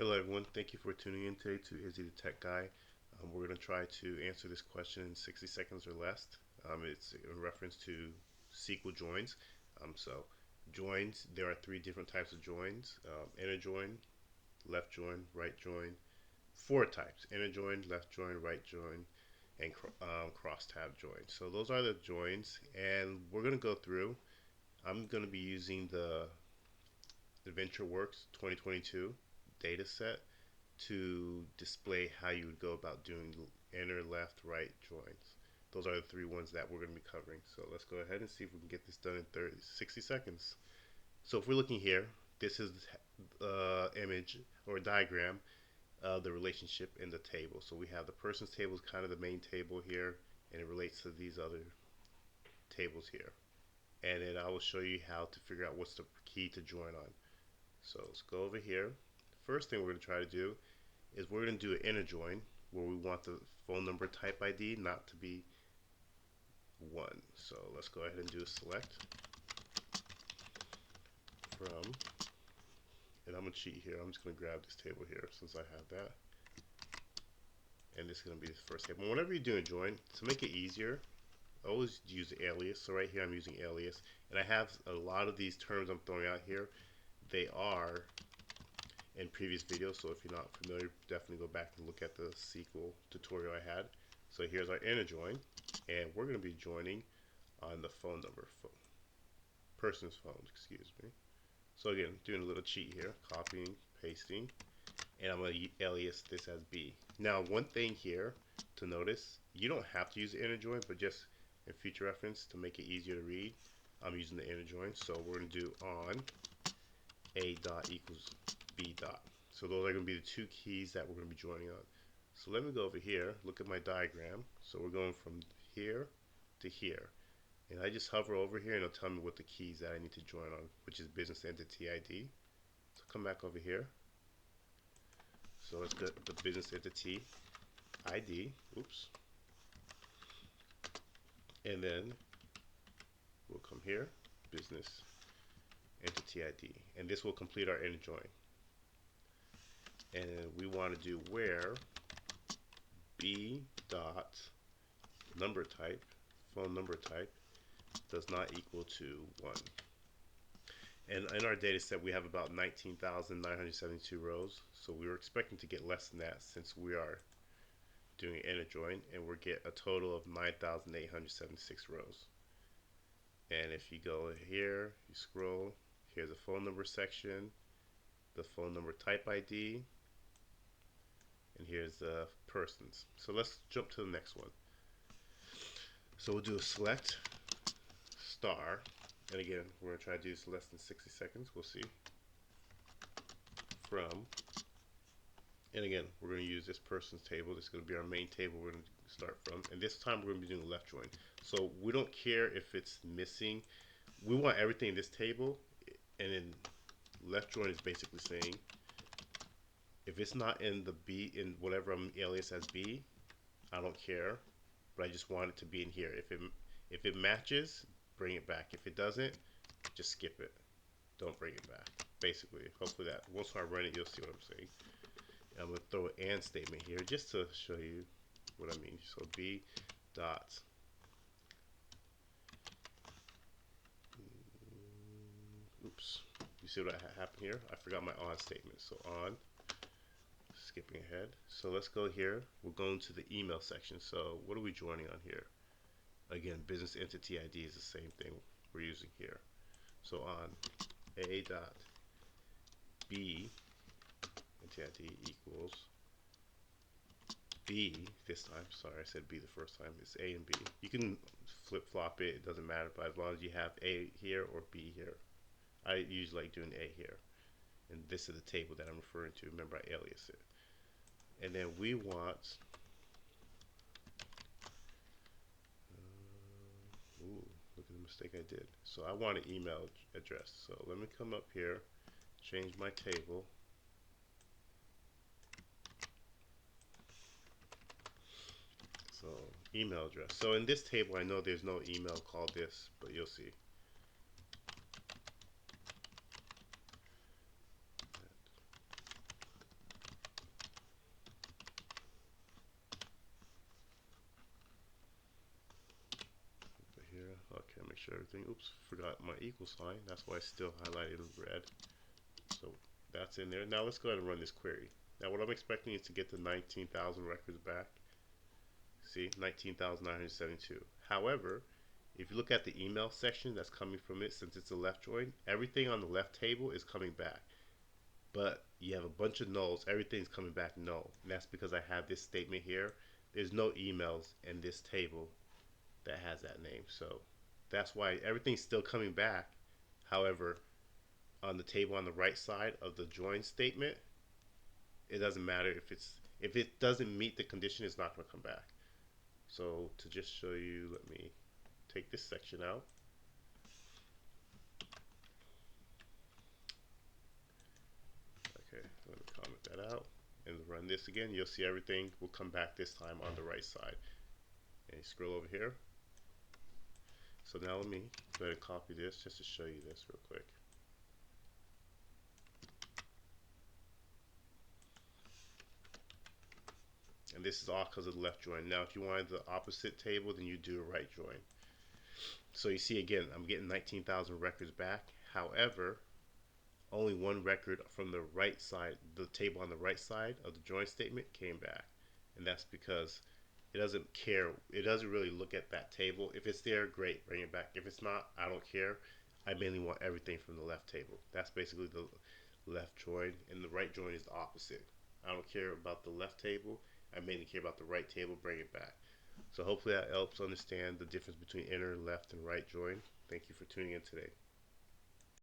Hello everyone, thank you for tuning in today to Izzy the Tech Guy. We're going to try to answer this question in 60 seconds or less. It's in reference to SQL joins. So joins, there are three different types of joins. Inner join, left join, right join. Four types: inner join, left join, right join, and cross tab join. So those are the joins, and we're going to go through. I'm going to be using the VentureWorks 2022 data set to display how you would go about doing inner, left, right joins. Those are the three ones that we're going to be covering. So let's go ahead and see if we can get this done in 60 seconds. So if we're looking here, this is the image or diagram of the relationship in the table. So we have the person's table is kind of the main table here, and it relates to these other tables here. And then I will show you how to figure out what's the key to join on. So let's go over here. First thing we're going to try to do is we're going to do an inner join where we want the phone number type ID not to be 1. So let's go ahead and do a select from, and I'm going to cheat here. I'm just going to grab this table here since I have that. And this is going to be the first table. Whenever you're doing a join, to make it easier, always use alias. So right here I'm using alias. And I have a lot of these terms I'm throwing out here. They are in previous videos, so if you're not familiar, definitely go back and look at the SQL tutorial I had. So here's our inner join, and we're going to be joining on the phone number, person's phone, excuse me. So again, doing a little cheat here, copying, pasting, and I'm going to alias this as B. Now, one thing here to notice, you don't have to use the inner join, but just in future reference to make it easier to read, I'm using the inner join. So we're going to do on A dot equals B dot. So those are going to be the two keys that we're going to be joining on. So let me go over here, look at my diagram. So we're going from here to here. And I just hover over here and it'll tell me what the keys that I need to join on, which is business entity ID. So come back over here. So let's get the business entity ID. Oops. And then we'll come here, business entity ID. And this will complete our inner join. And we want to do where B dot number type, phone number type, does not equal to 1. And in our data set, we have about 19,972 rows. So we were expecting to get less than that since we are doing inner join, and we'll get a total of 9,876 rows. And if you go here, you scroll, here's a phone number section, the phone number type ID, and here's the persons. So let's jump to the next one. So we'll do a select star, and again we're going to try to do this less than 60 seconds. We'll see. From, and again we're going to use this person's table. This is going to be our main table we're going to start from, and this time we're going to be doing left join. So we don't care if it's missing. We want everything in this table, and then left join is basically saying if it's not in the B, in whatever I'm alias as B, I don't care, but I just want it to be in here. If it matches, bring it back. If it doesn't, just skip it. Don't bring it back. Basically, hopefully that once I run it, you'll see what I'm saying. I'm gonna throw an and statement here just to show you what I mean. So B dot oops. You see what happened here? I forgot my on statement. So on. Skipping ahead. So let's go here. We're going to the email section. So what are we joining on here? Again, business entity ID is the same thing we're using here. So on A dot B entity ID equals B this time. Sorry, I said B the first time. It's A and B. You can flip flop it. It doesn't matter. But as long as you have A here or B here, I usually like doing A here. And this is the table that I'm referring to. Remember, I alias it. And then we want ooh, look at the mistake I did. So I want an email address. So let me come up here, change my table. So email address. So in this table, I know there's no email called this, but you'll see. sure everything, oops, forgot my equal sign. That's why it's still highlighted in red. So that's in there. Now let's go ahead and run this query. Now what I'm expecting is to get the 19,000 records back. See, 19,972. However, if you look at the email section that's coming from it, since it's a left join, everything on the left table is coming back. But you have a bunch of nulls, everything's coming back null. And that's because I have this statement here. There's no emails in this table that has that name. So that's why everything's still coming back. However, on the table on the right side of the join statement, it doesn't matter if it doesn't meet the condition, it's not going to come back. So to just show you, let me take this section out. Okay, let me comment that out and run this again. You'll see everything will come back this time on the right side. And you scroll over here. So now let me go ahead and copy this just to show you this real quick. And this is all because of the left join. Now if you wanted the opposite table, then you do a right join. So you see again, I'm getting 19,000 records back. However, only one record from the right side, the table on the right side of the join statement came back. And that's because it doesn't care. It doesn't really look at that table. If it's there, great, bring it back. If it's not, I don't care. I mainly want everything from the left table. That's basically the left join, and the right join is the opposite. I don't care about the left table. I mainly care about the right table, bring it back. So hopefully that helps understand the difference between inner, left, and right join. Thank you for tuning in today.